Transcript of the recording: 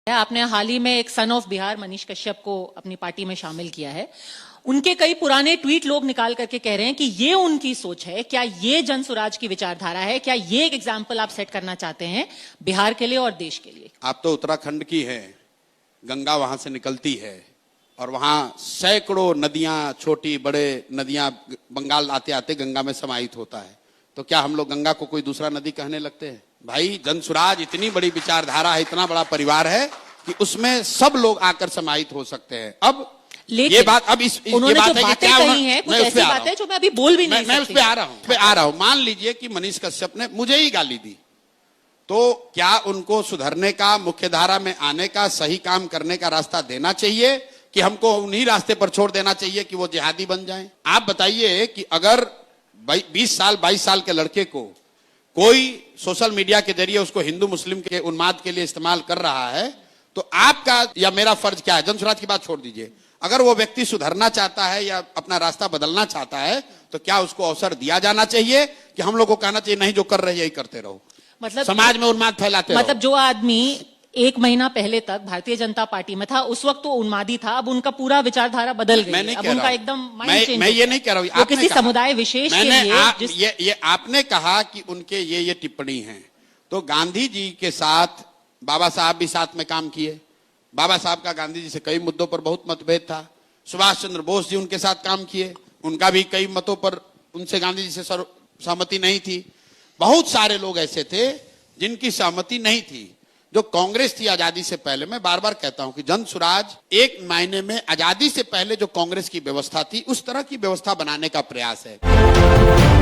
आपने हाल ही में एक सन ऑफ बिहार मनीष कश्यप को अपनी पार्टी में शामिल किया है। उनके कई पुराने ट्वीट लोग निकाल करके कह रहे हैं कि ये उनकी सोच है। क्या ये जनसुराज की विचारधारा है? क्या ये एक एग्जाम्पल आप सेट करना चाहते हैं बिहार के लिए और देश के लिए? आप तो उत्तराखंड की है, गंगा वहां से निकलती है और वहां सैकड़ों नदियां, छोटी बड़े नदियां बंगाल आते आते गंगा में समाहित होता है। तो क्या हम लोग गंगा को कोई दूसरा नदी कहने लगते हैं? भाई, जनसुराज इतनी बड़ी विचारधारा है, इतना बड़ा परिवार है कि उसमें सब लोग आकर समाहित हो सकते हैं। अब ये बात, अब उन्होंने ये बात जो है कि बातें क्या कही हैं, कुछ ऐसी बातें जो मैं अभी बोल भी नहीं सकती। मैं उस पे आ रहा हूं। मान लीजिए कि मनीष कश्यप ने मुझे ही गाली दी, तो क्या उनको सुधरने का, मुख्य धारा में आने का, सही काम करने का रास्ता देना चाहिए कि हमको उन्हीं रास्ते पर छोड़ देना चाहिए कि वो जिहादी बन जाएं? आप बताइए कि अगर 20 साल 22 साल के लड़के को कोई सोशल मीडिया के जरिए उसको हिंदू मुस्लिम के उन्माद के लिए इस्तेमाल कर रहा है, तो आपका या मेरा फर्ज क्या है? जनसुराज की बात छोड़ दीजिए, अगर वो व्यक्ति सुधरना चाहता है या अपना रास्ता बदलना चाहता है, तो क्या उसको अवसर दिया जाना चाहिए कि हम लोग को कहना चाहिए नहीं, जो कर रहे हैं यही करते रहो, मतलब समाज में उन्माद फैलाते रहो? मतलब जो आदमी 1 महीना पहले तक भारतीय जनता पार्टी में था, उस वक्त तो उन्मादी था, अब उनका पूरा विचारधारा बदल गई है। अब उनका एकदम माइंड चेंज। मैं ये नहीं कह रहा हूं, वो किसी समुदाय विशेष के लिए ये आपने कहा कि उनके ये टिप्पणी है, तो गांधी जी के साथ बाबा साहब भी साथ में काम किए। बाबा साहब का गांधी जी से कई मुद्दों पर बहुत मतभेद था। सुभाष चंद्र बोस जी उनके साथ काम किए, उनका भी कई मतों पर उनसे गांधी जी से सहमति नहीं थी। बहुत सारे लोग ऐसे थे जिनकी सहमति नहीं थी। जो कांग्रेस थी आजादी से पहले, मैं बार बार कहता हूं कि जनसुराज एक मायने में आजादी से पहले जो कांग्रेस की व्यवस्था थी, उस तरह की व्यवस्था बनाने का प्रयास है।